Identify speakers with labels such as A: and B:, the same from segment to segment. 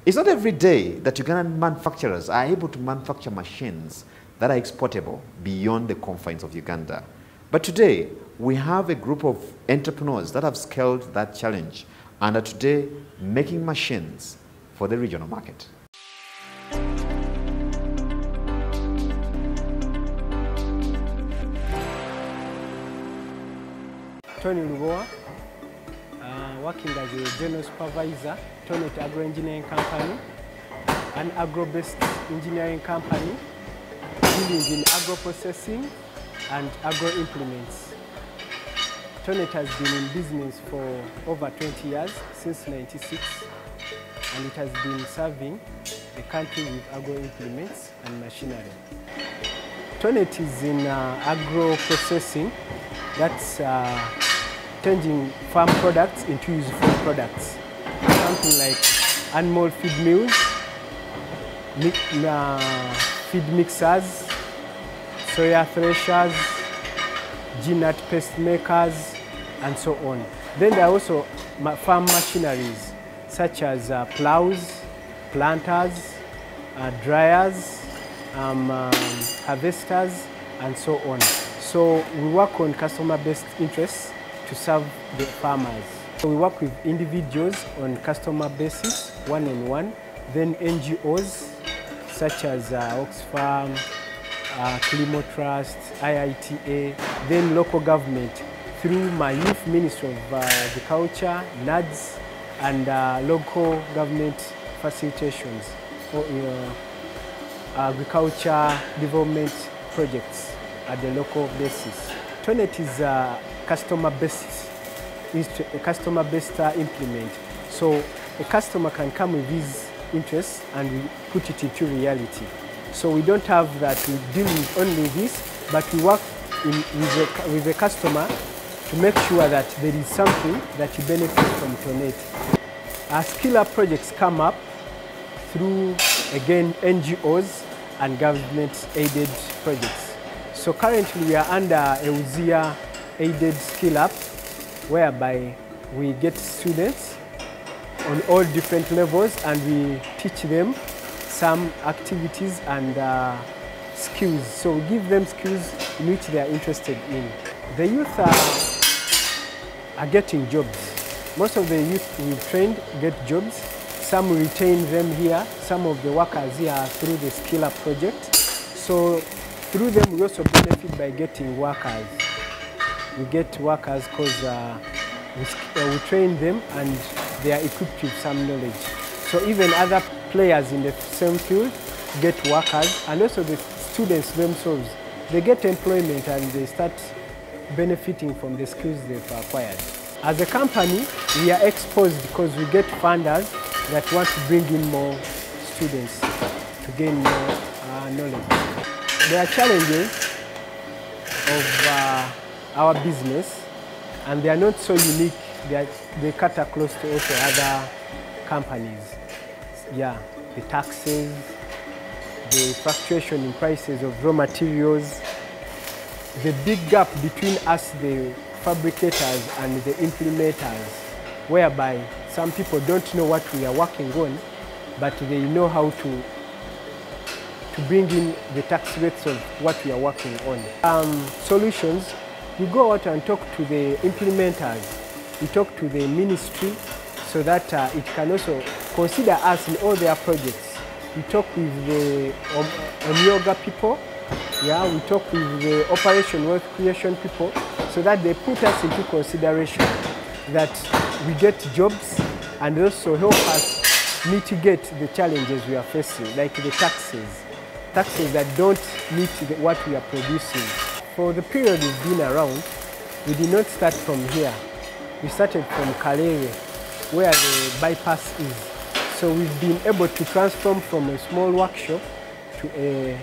A: It's not every day that Ugandan manufacturers are able to manufacture machines that are exportable beyond the confines of Uganda. But today, we have a group of entrepreneurs that have scaled that challenge and are today making machines for the regional market.
B: Tony Lubowa, working as a general supervisor, Tonet Agro Engineering Company, an agro-based engineering company dealing in agro-processing and agro-implements. Tonet has been in business for over 20 years, since 1996, and it has been serving the country with agro-implements and machinery. Tonet is in agro-processing, that's changing farm products into useful products. Something like animal feed mills, feed mixers, soya threshers, peanut paste makers, and so on. Then there are also farm machineries such as plows, planters, dryers, harvesters, and so on. So we work on customer-based interests to serve the farmers. So we work with individuals on customer basis, one-on-one, then NGOs such as Oxfam, Climo Trust, IITA, then local government through my youth Ministry of Agriculture, NADS, and local government facilitations or agriculture development projects at the local basis. Tonet is customer-based implement. So a customer can come with his interests and we put it into reality. So we don't have that, we deal with only this, but we work with the customer to make sure that there is something that you benefit from Tonet. Our skill-up projects come up through, again, NGOs and government-aided projects. So currently we are under a UZIA-aided skill-up, whereby we get students on all different levels and we teach them some activities and skills. So we give them skills in which they are interested in. The youth are getting jobs. Most of the youth we trained get jobs. Some we retain them here. Some of the workers here are through the Skill Up project. So through them we also benefit by getting workers. We get workers because we train them and they are equipped with some knowledge. So even other players in the same field get workers, and also the students themselves, they get employment and they start benefiting from the skills they've acquired. As a company, we are exposed because we get funders that want to bring in more students to gain more knowledge. There are challenges of our business, and they are not so unique. They cut across to also other companies. Yeah, the taxes, the fluctuation in prices of raw materials, the big gap between us, the fabricators, and the implementers, whereby some people don't know what we are working on, but they know how to bring in the tax rates of what we are working on. Solutions, we go out and talk to the implementers. We talk to the ministry so that it can also consider us in all their projects. We talk with the Omyoga people, yeah, we talk with the Operation Wealth Creation people so that they put us into consideration that we get jobs and also help us mitigate the challenges we are facing, like the taxes that don't meet what we are producing. For the period we've been around, we did not start from here. We started from Kalere, where the bypass is. So we've been able to transform from a small workshop to a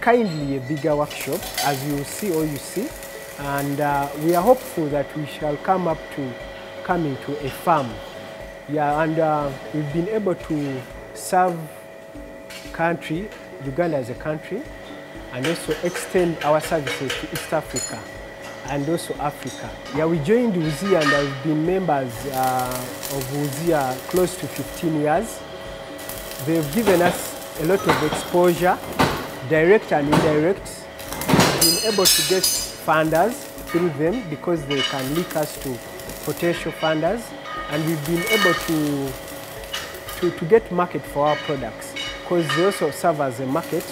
B: kindly a bigger workshop, as you see or you see. And we are hopeful that we shall come into a farm. Yeah, and we've been able to serve country, Uganda as a country, and also extend our services to East Africa and also Africa. Yeah, we joined UZIA and have been members of UZIA close to 15 years. They've given us a lot of exposure, direct and indirect. We've been able to get funders through them because they can link us to potential funders, and we've been able to get market for our products because they also serve as a market,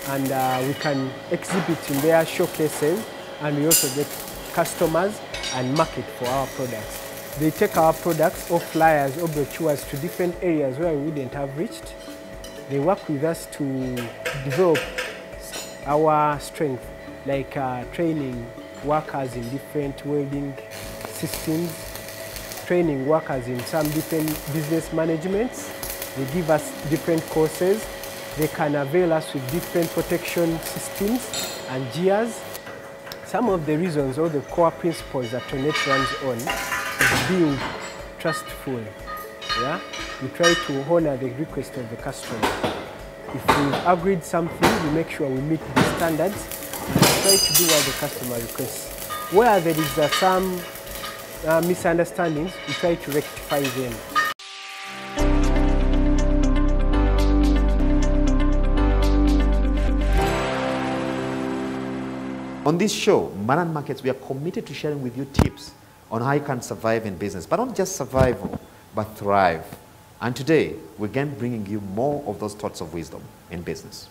B: and we can exhibit in their showcases, and we also get customers and market for our products. They take our products or flyers or brochures to different areas where we wouldn't have reached. They work with us to develop our strength, like training workers in different welding systems, training workers in some different business managements. They give us different courses. They can avail us with different protection systems and gears. Some of the reasons or the core principles that Tonet runs on is being trustful. Yeah? We try to honor the request of the customer. If we've agreed something, we make sure we meet the standards and we try to do what the customer requests. Where there is some misunderstandings, we try to rectify them.
A: On this show, Money and Markets, we are committed to sharing with you tips on how you can survive in business, but not just survival, but thrive. And today, we're again bringing you more of those thoughts of wisdom in business.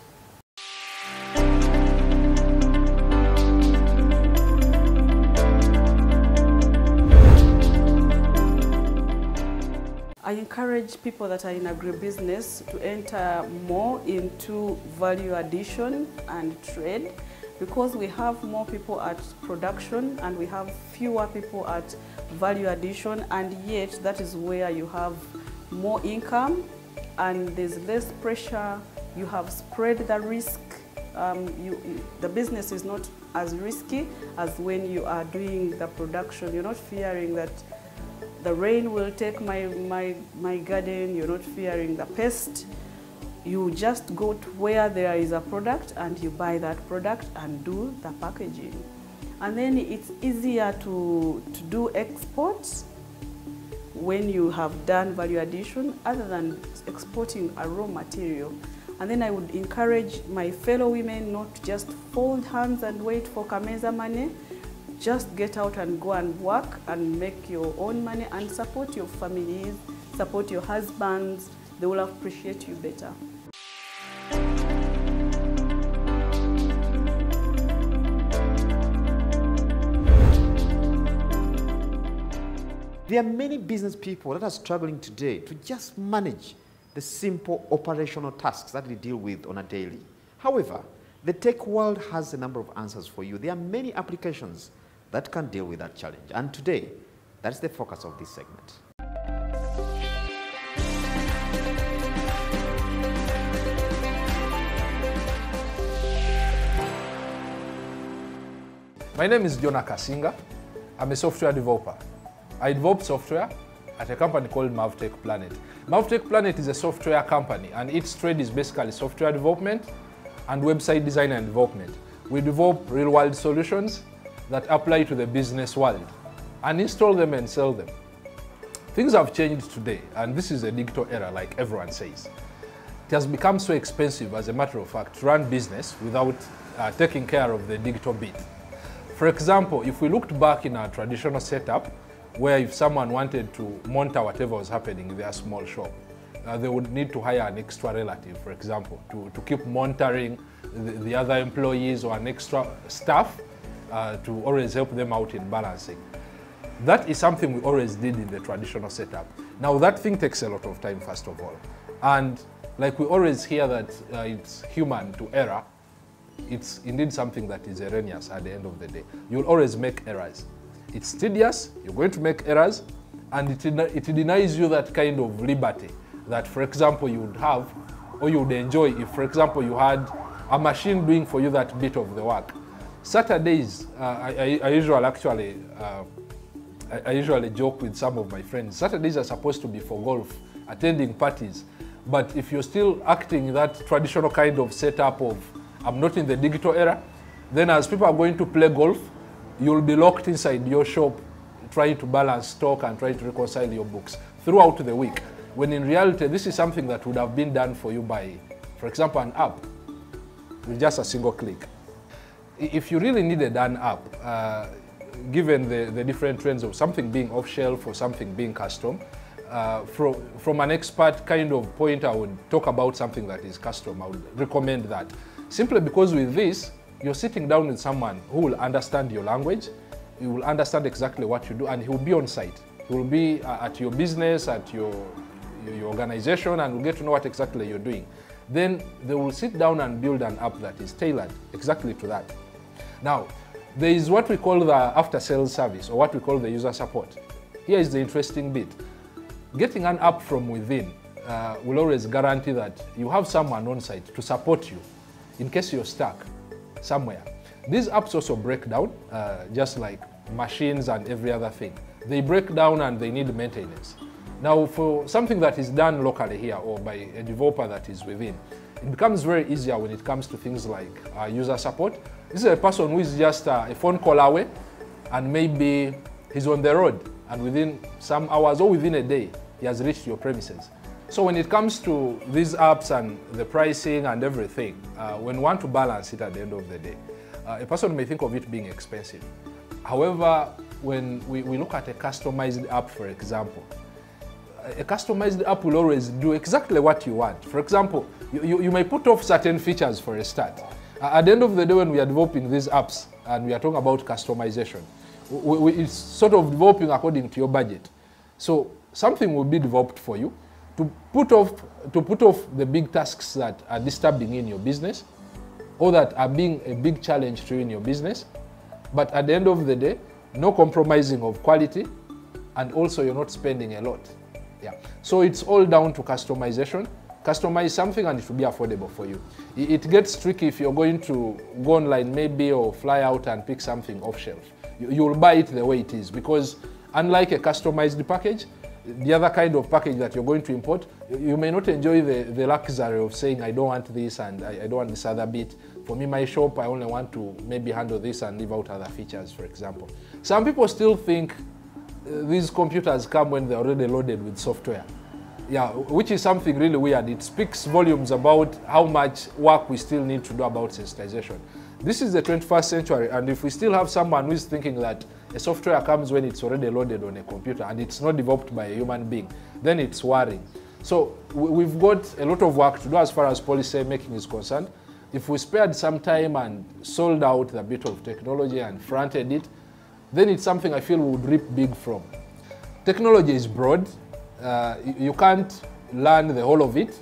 C: I encourage people that are in agribusiness to enter more into value addition and trade, because we have more people at production and we have fewer people at value addition, and yet that is where you have more income and there's less pressure. You have spread the risk. The business is not as risky as when you are doing the production. You're not fearing that the rain will take my garden. You're not fearing the pest. You just go to where there is a product and you buy that product and do the packaging. And then it's easier to do exports when you have done value addition other than exporting a raw material. And then I would encourage my fellow women not to just fold hands and wait for Kameza money. Just get out and go and work and make your own money and support your families, support your husbands. They will appreciate you better.
A: There are many business people that are struggling today to just manage the simple operational tasks that we deal with on a daily. However, the tech world has a number of answers for you. There are many applications that can deal with that challenge. And today, that's the focus of this segment.
D: My name is Jonah Kasinga. I'm a software developer. I develop software at a company called Mavtech Planet. Mavtech Planet is a software company, and its trade is basically software development and website design and development. We develop real-world solutions that apply to the business world and install them and sell them. Things have changed today, and this is a digital era, like everyone says. It has become so expensive, as a matter of fact, to run business without taking care of the digital bit. For example, if we looked back in our traditional setup, where if someone wanted to monitor whatever was happening in their small shop, they would need to hire an extra relative, for example, to keep monitoring the other employees or an extra staff to always help them out in balancing. That is something we always did in the traditional setup. Now that thing takes a lot of time, first of all. And like we always hear that it's human to error, it's indeed something that is erroneous at the end of the day. You'll always make errors. It's tedious, you're going to make errors, and it denies you that kind of liberty that, for example, you would have or you would enjoy if, for example, you had a machine doing for you that bit of the work. Saturdays, I usually joke with some of my friends. Saturdays are supposed to be for golf, attending parties. But if you're still acting that traditional kind of setup of I'm not in the digital era, then as people are going to play golf, you'll be locked inside your shop trying to balance stock and trying to reconcile your books throughout the week. when in reality, this is something that would have been done for you by, for example, an app with just a single click. If you really needed an app, given the different trends of something being off-shelf or something being custom, from an expert kind of point, I would talk about something that is custom. I would recommend that. Simply because with this, you're sitting down with someone who will understand your language, he will understand exactly what you do, and he will be on site. He will be at your business, at your organization, and will get to know what exactly you're doing. Then they will sit down and build an app that is tailored exactly to that. Now, there is what we call the after-sales service, or what we call the user support. Here is the interesting bit. Getting an app from within will always guarantee that you have someone on site to support you in case you're stuck somewhere. These apps also break down, just like machines and every other thing. They break down and they need maintenance. Now, for something that is done locally here or by a developer that is within, it becomes very easier when it comes to things like user support. This is a person who is just a phone call away, and maybe he's on the road, and within some hours or within a day, he has reached your premises. So when it comes to these apps and the pricing and everything, when we want to balance it at the end of the day, a person may think of it being expensive. However, when we look at a customized app, for example, a customized app will always do exactly what you want. For example, you may put off certain features for a start. At the end of the day, when we are developing these apps and we are talking about customization, it's sort of developing according to your budget. So something will be developed for you to put off the big tasks that are disturbing in your business or that are being a big challenge to you in your business. But at the end of the day, no compromising of quality, and also you're not spending a lot. Yeah. So it's all down to customization. Customize something and it will be affordable for you. It gets tricky if you're going to go online maybe or fly out and pick something off shelf. You will buy it the way it is, because unlike a customized package, the other kind of package that you're going to import, you may not enjoy the luxury of saying, I don't want this and I don't want this other bit. For me, my shop, I only want to maybe handle this and leave out other features, for example. Some people still think these computers come when they're already loaded with software. Yeah, which is something really weird. It speaks volumes about how much work we still need to do about sensitization. This is the 21st century, and if we still have someone who is thinking that a software comes when it's already loaded on a computer and it's not developed by a human being, then it's worrying. So we've got a lot of work to do as far as policy making is concerned. If we spared some time and sold out the bit of technology and fronted it, then it's something I feel we would reap big from. Technology is broad. You can't learn the whole of it.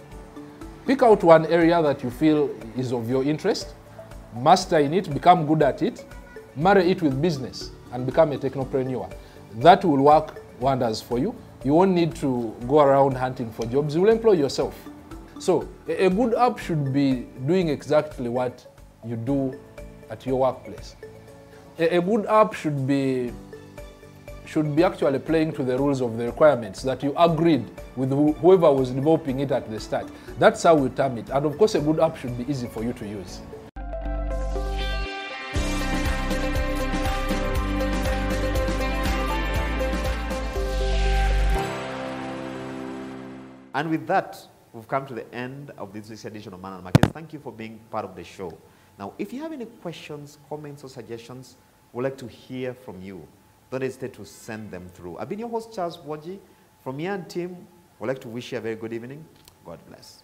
D: Pick out one area that you feel is of your interest, master in it, become good at it, marry it with business, and become a technopreneur. That will work wonders for you. You won't need to go around hunting for jobs. You will employ yourself. So a good app should be doing exactly what you do at your workplace. A good app should be actually playing to the rules of the requirements that you agreed with whoever was developing it at the start. That's how we term it. And of course, a good app should be easy for you to use.
A: And with that, we've come to the end of this week's edition of Money and Markets. Thank you for being part of the show. Now, if you have any questions, comments, or suggestions, we'd like to hear from you. Don't hesitate to send them through. I've been your host, Charles Woji. From me and team, we'd like to wish you a very good evening. God bless.